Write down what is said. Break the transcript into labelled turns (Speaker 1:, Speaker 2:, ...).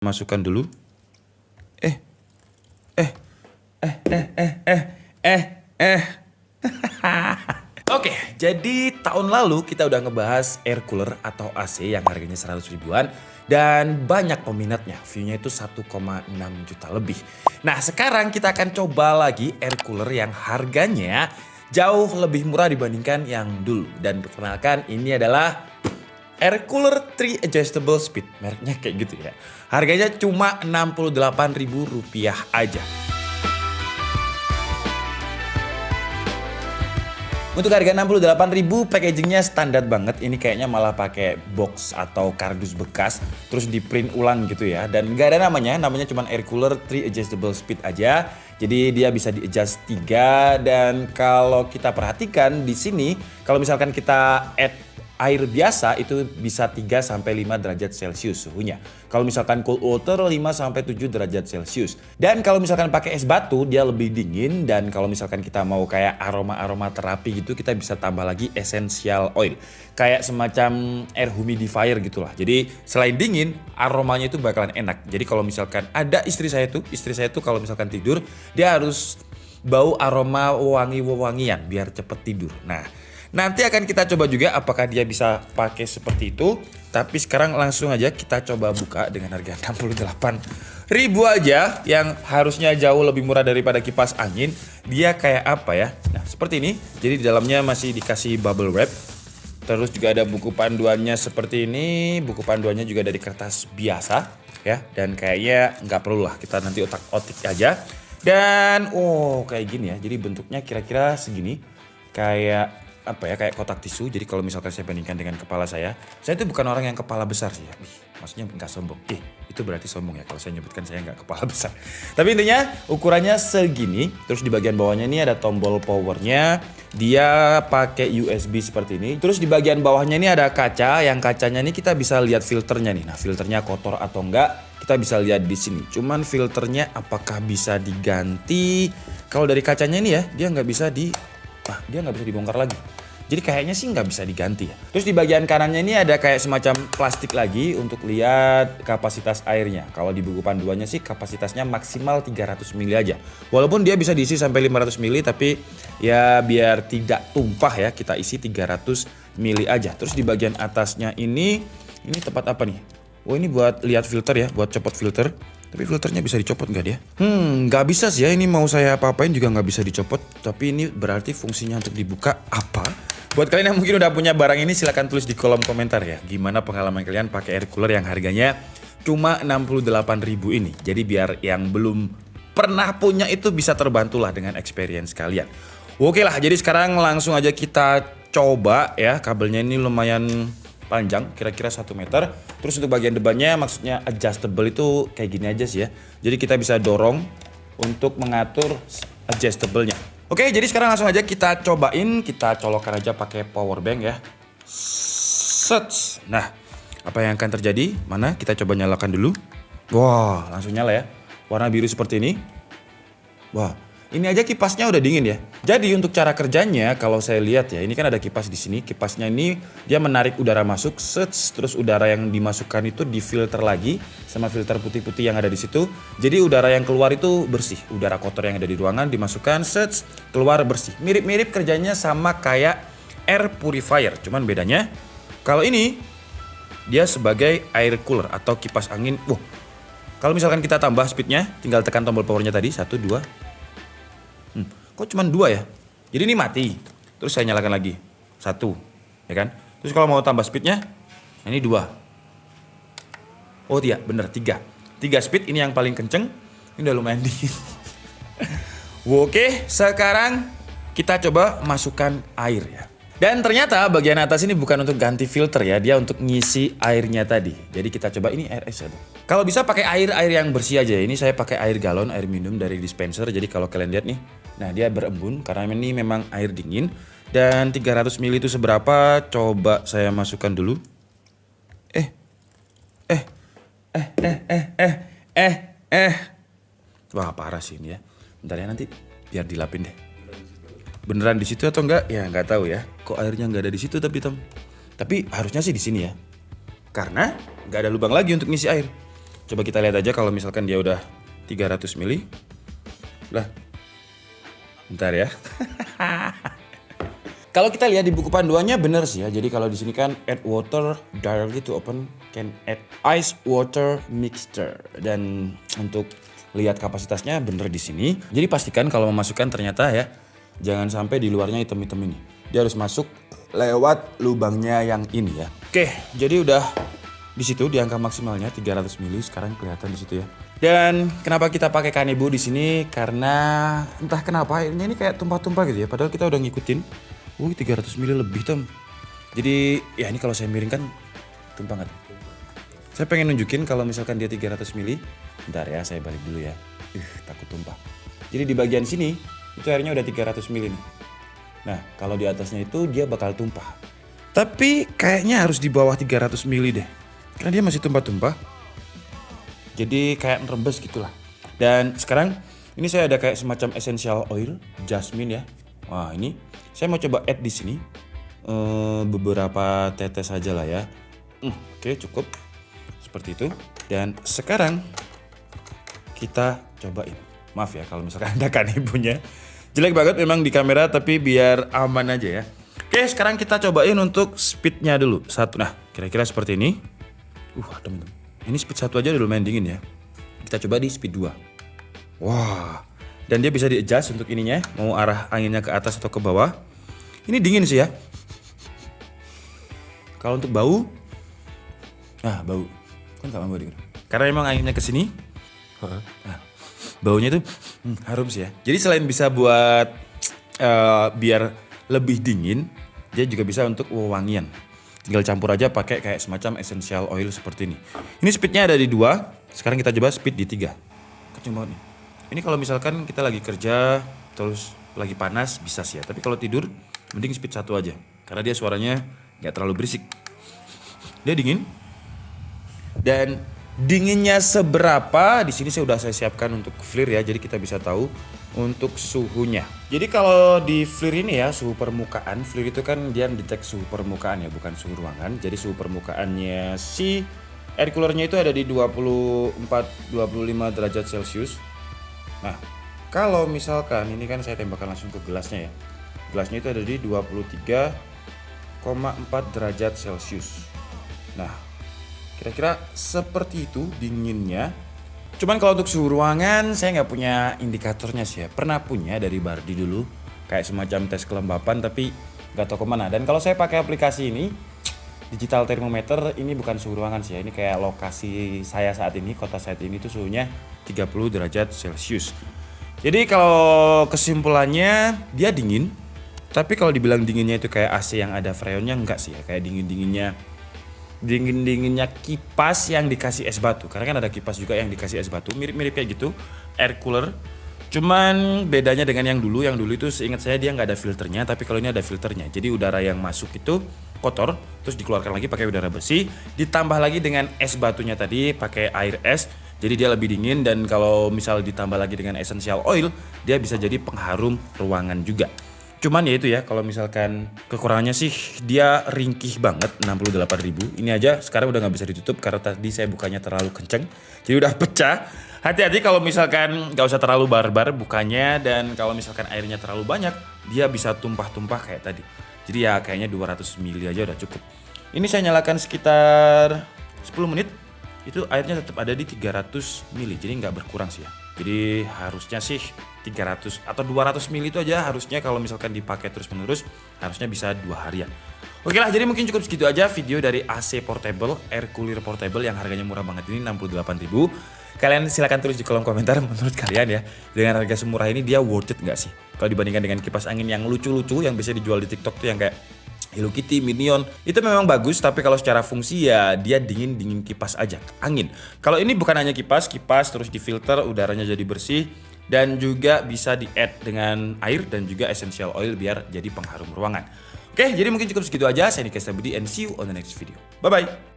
Speaker 1: Masukkan dulu. Eh, eh, eh, eh, eh, eh, eh, eh. Oke, jadi tahun lalu kita udah ngebahas air cooler atau AC yang harganya 100 ribuan dan banyak peminatnya, view-nya itu 1,6 juta lebih. Nah, sekarang kita akan coba lagi air cooler yang harganya jauh lebih murah dibandingkan yang dulu. Dan perkenalkan, ini adalah air cooler 3 adjustable speed, mereknya kayak gitu ya. Harganya cuma Rp68.000 aja. Untuk harga 68.000, packagingnya standar banget. Ini kayaknya malah pakai box atau kardus bekas, terus di print ulang gitu ya. Dan nggak ada namanya cuma air cooler 3 adjustable speed aja. Jadi dia bisa di adjust 3, dan kalau kita perhatikan di sini, kalau misalkan kita add air biasa itu bisa 3-5 derajat Celcius suhunya. Kalau misalkan cold water 5-7 derajat Celcius. Dan kalau misalkan pakai es batu dia lebih dingin, dan kalau misalkan kita mau kayak aroma-aroma terapi gitu kita bisa tambah lagi essential oil. Kayak semacam air humidifier gitulah. Jadi selain dingin aromanya itu bakalan enak. Jadi kalau misalkan ada istri saya tuh kalau misalkan tidur dia harus bau aroma wangi-wangian biar cepet tidur. Nah, nanti akan kita coba juga apakah dia bisa pakai seperti itu. Tapi sekarang langsung aja kita coba buka dengan harga 68.000 aja, yang harusnya jauh lebih murah daripada kipas angin. Dia kayak apa ya? Nah, seperti ini. Jadi di dalamnya masih dikasih bubble wrap. Terus juga ada buku panduannya seperti ini. Buku panduannya juga dari kertas biasa ya. Dan kayaknya nggak perlu lah, kita nanti otak-otik aja. Dan kayak gini ya. Jadi bentuknya kira-kira segini. Kayak apa ya, kayak kotak tisu. Jadi kalau misalkan saya bandingkan dengan kepala saya itu bukan orang yang kepala besar sih ya. Maksudnya nggak sombong. Itu berarti sombong ya kalau saya nyebutkan saya nggak kepala besar. Tapi intinya ukurannya segini. Terus di bagian bawahnya ini ada tombol powernya. Dia pakai USB seperti ini. Terus di bagian bawahnya ini ada kaca. Yang kacanya ini kita bisa lihat filternya nih. Nah, filternya kotor atau enggak kita bisa lihat di sini. Cuman filternya apakah bisa diganti? Kalau dari kacanya ini ya, dia nggak bisa dibongkar lagi. Jadi kayaknya sih nggak bisa diganti ya. Terus di bagian kanannya ini ada kayak semacam plastik lagi untuk lihat kapasitas airnya. Kalau di buku panduannya sih kapasitasnya maksimal 300 ml aja. Walaupun dia bisa diisi sampai 500 ml, tapi ya biar tidak tumpah ya kita isi 300 ml aja. Terus di bagian atasnya ini tempat apa nih? Ini buat lihat filter ya, buat copot filter. Tapi filternya bisa dicopot nggak dia? Nggak bisa sih ya. Ini mau saya apa-apain juga nggak bisa dicopot. Tapi ini berarti fungsinya untuk dibuka apa? Buat kalian yang mungkin udah punya barang ini, silahkan tulis di kolom komentar ya. Gimana pengalaman kalian pakai air cooler yang harganya cuma 68.000 ini. Jadi biar yang belum pernah punya itu bisa terbantulah dengan experience kalian. Oke lah, jadi sekarang langsung aja kita coba ya. Kabelnya ini lumayan panjang, kira-kira 1 meter. Terus untuk bagian depannya maksudnya adjustable itu kayak gini aja sih ya. Jadi kita bisa dorong untuk mengatur adjustable-nya. Oke, jadi sekarang langsung aja kita cobain. Kita colokkan aja pakai power bank ya. Set. Nah, apa yang akan terjadi? Mana? Kita coba nyalakan dulu. Wah, langsung nyala ya. Warna biru seperti ini. Wah, ini aja kipasnya udah dingin ya. Jadi untuk cara kerjanya kalau saya lihat ya, ini kan ada kipas di sini. Kipasnya ini dia menarik udara masuk, terus udara yang dimasukkan itu difilter lagi sama filter putih-putih yang ada di situ. Jadi udara yang keluar itu bersih. Udara kotor yang ada di ruangan dimasukkan, keluar bersih. Mirip-mirip kerjanya sama kayak air purifier. Cuman bedanya kalau ini dia sebagai air cooler atau kipas angin. Kalau misalkan kita tambah speednya, tinggal tekan tombol powernya tadi 1, 2. Kok cuma 2 ya? Jadi ini mati. Terus saya nyalakan lagi 1, ya kan? Terus kalau mau tambah speednya, ini 2. Iya, bener 3. 3 speed, ini yang paling kenceng. Ini udah lumayan dingin. Oke, sekarang kita coba masukkan air ya. Dan ternyata bagian atas ini bukan untuk ganti filter ya, dia untuk ngisi airnya tadi. Jadi kita coba, ini air es. Kalau bisa pakai air yang bersih aja. Ini saya pakai air galon, air minum dari dispenser. Jadi kalau kalian lihat nih, nah dia berembun karena ini memang air dingin. Dan 300 ml itu seberapa? Coba saya masukkan dulu. Wah, parah sih ini ya. Bentar ya, nanti biar dilapin deh. Beneran di situ atau enggak? Ya nggak tahu ya. Kok airnya nggak ada di situ tapi harusnya sih di sini ya. Karena nggak ada lubang lagi untuk ngisi air. Coba kita lihat aja kalau misalkan dia udah 300 mili. Lah. Bentar ya. Kalau kita lihat di buku panduannya bener sih ya. Jadi kalau di sini kan add water directly to open can add ice water mixture, dan untuk lihat kapasitasnya bener di sini. Jadi pastikan kalau memasukkan ternyata ya jangan sampai di luarnya hitam-hitam ini. Dia harus masuk lewat lubangnya yang ini ya. Oke, jadi udah di situ di angka maksimalnya 300 mili sekarang kelihatan di situ ya. Dan kenapa kita pakai Kanebo di sini? Karena entah kenapa airnya ini kayak tumpah-tumpah gitu ya. Padahal kita udah ngikutin. 300 mili lebih Tom. Jadi ya ini kalau saya miringkan tumpah nggak? Saya pengen nunjukin kalau misalkan dia 300 mili. Bentar ya, saya balik dulu ya. Takut tumpah. Jadi di bagian sini itu airnya udah 300 mili nih. Nah kalau di atasnya itu dia bakal tumpah. Tapi kayaknya harus di bawah 300 mili deh. Karena dia masih tumpah-tumpah. Jadi kayak rembes gitulah. Dan sekarang ini saya ada kayak semacam essential oil, jasmine ya. Wah ini saya mau coba add di sini beberapa tetes aja lah ya. Oke, cukup seperti itu. Dan sekarang kita cobain. Maaf ya kalau misalkan ada Kanebonya. Jelek banget memang di kamera, tapi biar aman aja ya. Oke, sekarang kita cobain untuk speednya dulu. Nah kira-kira seperti ini. Adem. Ini speed 1 aja udah lumayan dingin ya. Kita coba di speed 2. Wah. Dan dia bisa di-adjust untuk ininya, mau arah anginnya ke atas atau ke bawah. Ini dingin sih ya. Kalau untuk bau, bau. Kan nggak mau dingin. Karena emang anginnya ke sini. Baunya tuh harum sih ya. Jadi selain bisa buat biar lebih dingin, dia juga bisa untuk wangian. Tinggal campur aja pakai kayak semacam essential oil seperti ini. Ini speednya ada di 2. Sekarang kita coba speed di 3. Kenceng banget nih. Ini kalau misalkan kita lagi kerja terus lagi panas bisa sih ya. Tapi kalau tidur mending speed 1 aja. Karena dia suaranya nggak terlalu berisik. Dia dingin. Dan dinginnya seberapa di sini saya siapkan untuk FLIR ya. Jadi kita bisa tahu untuk suhunya. Jadi kalau di FLIR ini ya, suhu permukaan, FLIR itu kan dia detek suhu permukaan ya, bukan suhu ruangan. Jadi suhu permukaannya si air coolernya itu ada di 24-25 derajat Celcius. Nah, kalau misalkan ini kan saya tembakkan langsung ke gelasnya ya. Gelasnya itu ada di 23,4 derajat Celcius. Nah, kira-kira seperti itu dinginnya. Cuman kalau untuk suhu ruangan saya nggak punya indikatornya sih ya. Pernah punya dari Bardi dulu, kayak semacam tes kelembapan tapi nggak tahu kemana. Dan kalau saya pakai aplikasi ini, digital thermometer, ini bukan suhu ruangan sih ya. Ini kayak lokasi saya saat ini, kota saat ini tuh suhunya 30 derajat Celcius. Jadi kalau kesimpulannya dia dingin. Tapi kalau dibilang dinginnya itu kayak AC yang ada freonnya, enggak sih ya. Kayak dingin-dinginnya kipas yang dikasih es batu. Karena kan ada kipas juga yang dikasih es batu, mirip-mirip kayak gitu, air cooler. Cuman bedanya dengan yang dulu itu seingat saya dia nggak ada filternya, tapi kalau ini ada filternya. Jadi udara yang masuk itu kotor, terus dikeluarkan lagi pakai udara bersih, ditambah lagi dengan es batunya tadi pakai air es. Jadi dia lebih dingin, dan kalau misal ditambah lagi dengan essential oil, dia bisa jadi pengharum ruangan juga. Cuman ya itu ya, kalau misalkan kekurangannya sih dia ringkih banget 68.000. Ini aja sekarang udah nggak bisa ditutup karena tadi saya bukanya terlalu kenceng. Jadi udah pecah. Hati-hati kalau misalkan nggak usah terlalu barbar bukanya, dan kalau misalkan airnya terlalu banyak, dia bisa tumpah-tumpah kayak tadi. Jadi ya kayaknya 200 mili aja udah cukup. Ini saya nyalakan sekitar 10 menit. Itu airnya tetap ada di 300 mili, jadi nggak berkurang sih ya. Jadi harusnya sih 300 atau 200 mili itu aja harusnya kalau misalkan dipakai terus menerus, harusnya bisa 2 harian. Oke lah, jadi mungkin cukup segitu aja video dari AC Portable, air cooler portable yang harganya murah banget ini 68.000. Kalian silahkan tulis di kolom komentar menurut kalian ya, dengan harga semurah ini dia worth it nggak sih? Kalau dibandingkan dengan kipas angin yang lucu-lucu yang bisa dijual di TikTok tuh yang kayak Hello Kitty, Minion, itu memang bagus, tapi kalau secara fungsi ya dia dingin kipas aja, angin. Kalau ini bukan hanya kipas terus difilter, udaranya jadi bersih, dan juga bisa di-add dengan air dan juga essential oil biar jadi pengharum ruangan. Oke, jadi mungkin cukup segitu aja. Saya Niki Stabudi and see you on the next video. Bye-bye.